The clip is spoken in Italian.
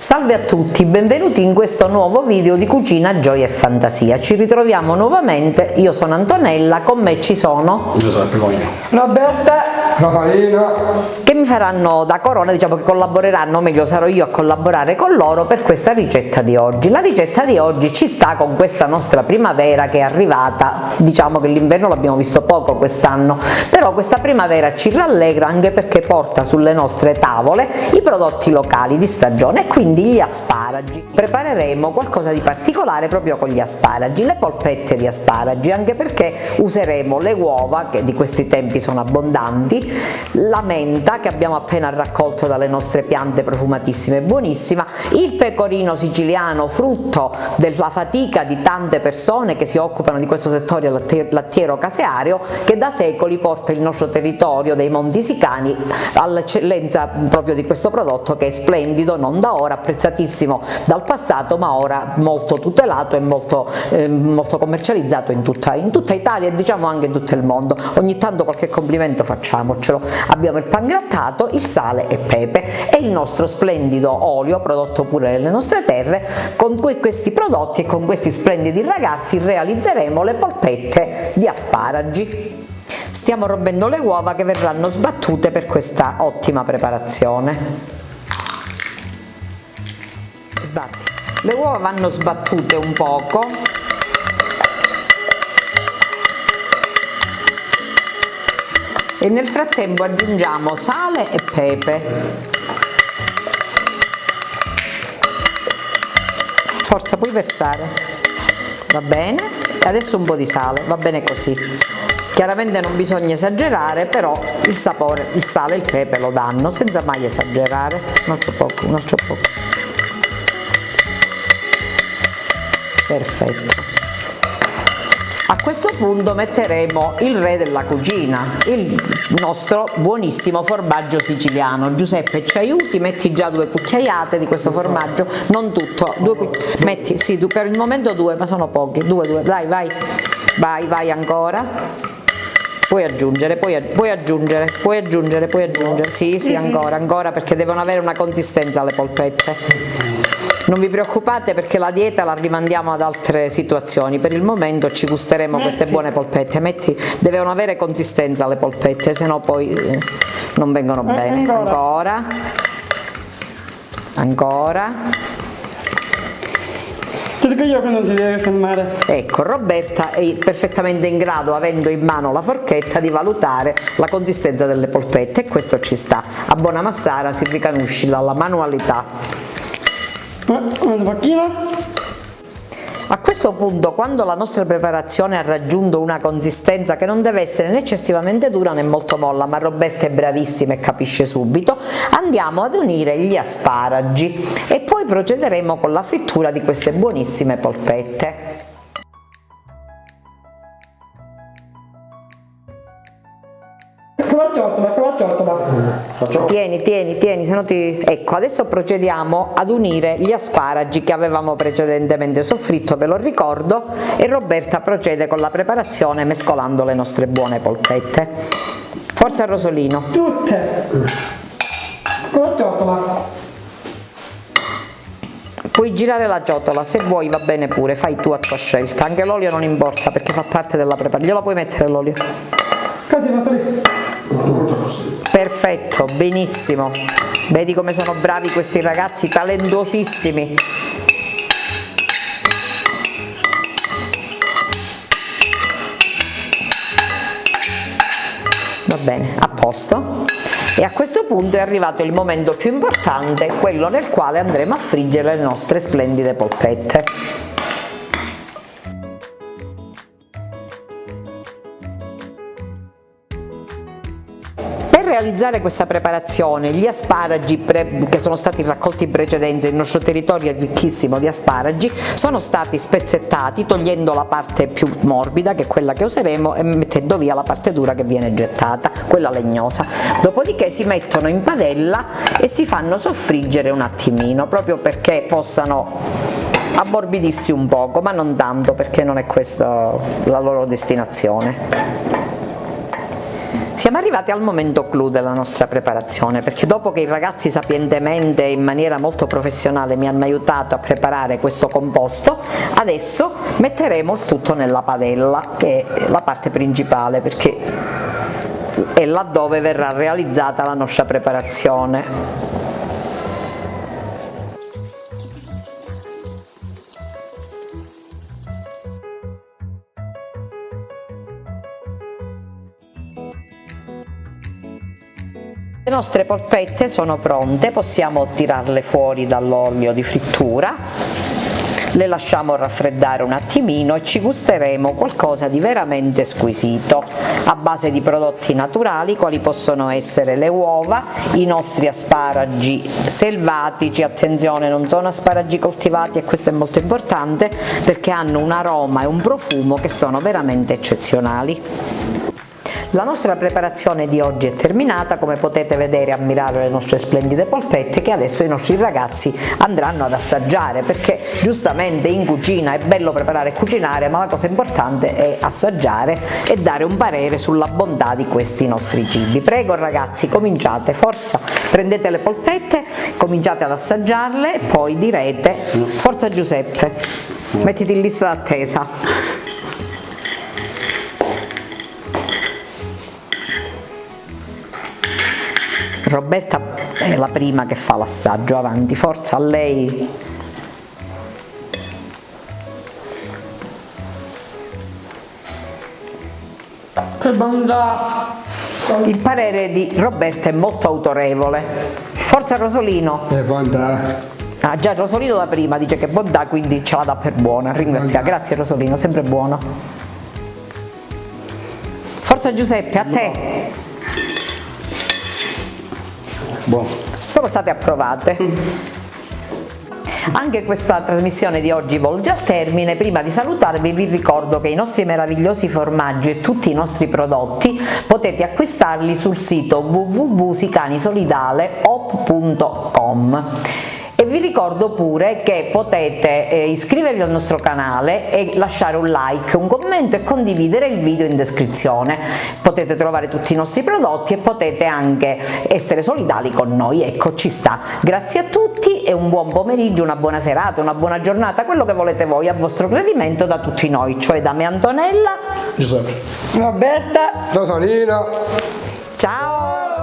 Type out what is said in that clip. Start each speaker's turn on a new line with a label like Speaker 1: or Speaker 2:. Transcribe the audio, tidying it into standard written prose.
Speaker 1: Salve a tutti, benvenuti in questo nuovo video di Cucina, Gioia e Fantasia. Ci ritroviamo nuovamente, io sono Antonella, con me ci sono...
Speaker 2: Io sono il primo io.
Speaker 3: Roberta,
Speaker 2: Raffaella,
Speaker 1: che mi faranno da corona, diciamo che collaboreranno, meglio sarò io a collaborare con loro per questa ricetta di oggi. La ricetta di oggi ci sta con questa nostra primavera che è arrivata, diciamo che l'inverno l'abbiamo visto poco quest'anno, però questa primavera ci rallegra anche perché porta sulle nostre tavole i prodotti locali di stagione e quindi gli asparagi. Prepareremo qualcosa di particolare proprio con gli asparagi, le polpette di asparagi, anche perché useremo le uova che di questi tempi sono abbondanti, la menta che abbiamo appena raccolto dalle nostre piante profumatissime e buonissima, il pecorino siciliano frutto della fatica di tante persone che si occupano di questo settore lattiero caseario, che da secoli porta il nostro territorio dei Monti Sicani all'eccellenza proprio di questo prodotto che è splendido, non da ora, apprezzatissimo dal passato, ma ora molto tutelato e molto commercializzato in tutta Italia e diciamo anche in tutto il mondo. Ogni tanto qualche complimento facciamocelo. Abbiamo il pangrattato, il sale e pepe e il nostro splendido olio prodotto pure nelle nostre terre. Con questi prodotti e con questi splendidi ragazzi realizzeremo le polpette di asparagi. Stiamo rompendo le uova che verranno sbattute per questa ottima preparazione. Sbatti. Le uova vanno sbattute un poco e nel frattempo aggiungiamo sale e pepe. Forza, puoi versare, va bene, e adesso un po' di sale, va bene così. Chiaramente non bisogna esagerare, però il sapore, il sale e il pepe lo danno senza mai esagerare. Un altro poco. Perfetto. A questo punto metteremo il re della cucina, il nostro buonissimo formaggio siciliano. Giuseppe, ci aiuti? Metti già 2 cucchiaiate di questo formaggio, non tutto, metti, sì, per il momento 2, ma sono pochi, 2, dai, vai ancora. Puoi aggiungere, sì, ancora, perché devono avere una consistenza le polpette. Non vi preoccupate perché la dieta la rimandiamo ad altre situazioni, per il momento ci gusteremo queste buone polpette. Devono avere consistenza le polpette, se no poi non vengono bene. Ancora.
Speaker 3: ti dico io che non si deve fermare.
Speaker 1: Ecco, Roberta è perfettamente in grado, avendo in mano la forchetta, di valutare la consistenza delle polpette e questo ci sta. A buona massara si ricanusci dalla manualità.
Speaker 3: Un pochino.
Speaker 1: A questo punto, quando la nostra preparazione ha raggiunto una consistenza che non deve essere né eccessivamente dura né molto molla, ma Roberta è bravissima e capisce subito, andiamo ad unire gli asparagi e poi procederemo con la frittura di queste buonissime polpette. Tieni, se no ti... Ecco, adesso procediamo ad unire gli asparagi che avevamo precedentemente soffritto, ve lo ricordo, e Roberta procede con la preparazione mescolando le nostre buone polpette. Forza Rosolino.
Speaker 3: Tutte.
Speaker 1: Puoi girare la ciotola, se vuoi va bene pure, fai tu a tua scelta, anche l'olio non importa perché fa parte della preparazione, glielo puoi mettere l'olio.
Speaker 3: Così va lì.
Speaker 1: Perfetto, benissimo, vedi come sono bravi questi ragazzi, talentuosissimi. Va bene, a posto. E a questo punto è arrivato il momento più importante, quello nel quale andremo a friggere le nostre splendide polpette. Per realizzare questa preparazione, gli asparagi che sono stati raccolti in precedenza, il nostro territorio è ricchissimo di asparagi, sono stati spezzettati togliendo la parte più morbida, che è quella che useremo, e mettendo via la parte dura che viene gettata, quella legnosa. Dopodiché si mettono in padella e si fanno soffriggere un attimino, proprio perché possano ammorbidirsi un poco, ma non tanto, perché non è questa la loro destinazione. Siamo arrivati al momento clou della nostra preparazione, perché dopo che i ragazzi sapientemente e in maniera molto professionale mi hanno aiutato a preparare questo composto, adesso metteremo il tutto nella padella, che è la parte principale, perché è laddove verrà realizzata la nostra preparazione. Le nostre polpette sono pronte, possiamo tirarle fuori dall'olio di frittura, le lasciamo raffreddare un attimino e ci gusteremo qualcosa di veramente squisito a base di prodotti naturali quali possono essere le uova, i nostri asparagi selvatici. Attenzione, non sono asparagi coltivati, e questo è molto importante perché hanno un aroma e un profumo che sono veramente eccezionali. La nostra preparazione di oggi è terminata, come potete vedere e ammirare le nostre splendide polpette, che adesso i nostri ragazzi andranno ad assaggiare, perché giustamente in cucina è bello preparare e cucinare, ma la cosa importante è assaggiare e dare un parere sulla bontà di questi nostri cibi. Prego ragazzi, cominciate, forza, prendete le polpette, cominciate ad assaggiarle e poi direte: forza Giuseppe, mettiti in lista d'attesa. Roberta è la prima che fa l'assaggio, avanti, forza a lei.
Speaker 3: Che bontà!
Speaker 1: Il parere di Roberta è molto autorevole. Forza Rosolino.
Speaker 2: Che bontà!
Speaker 1: Ah già, Rosolino da prima dice che bontà, quindi ce la dà per buona. Ringrazia, grazie Rosolino, sempre buono. Forza Giuseppe, a te.
Speaker 2: Buono.
Speaker 1: Sono state approvate. Anche questa trasmissione di oggi volge al termine. Prima di salutarvi vi ricordo che i nostri meravigliosi formaggi e tutti i nostri prodotti potete acquistarli sul sito www.sicanisolidale.com. E vi ricordo pure che potete iscrivervi al nostro canale e lasciare un like, un commento e condividere il video in descrizione. Potete trovare tutti i nostri prodotti e potete anche essere solidali con noi. Ecco, ci sta. Grazie a tutti e un buon pomeriggio, una buona serata, una buona giornata, quello che volete voi, a vostro gradimento, da tutti noi, cioè da me Antonella,
Speaker 2: Giuseppe.
Speaker 3: Roberta!
Speaker 2: Rosolino.
Speaker 1: ciao!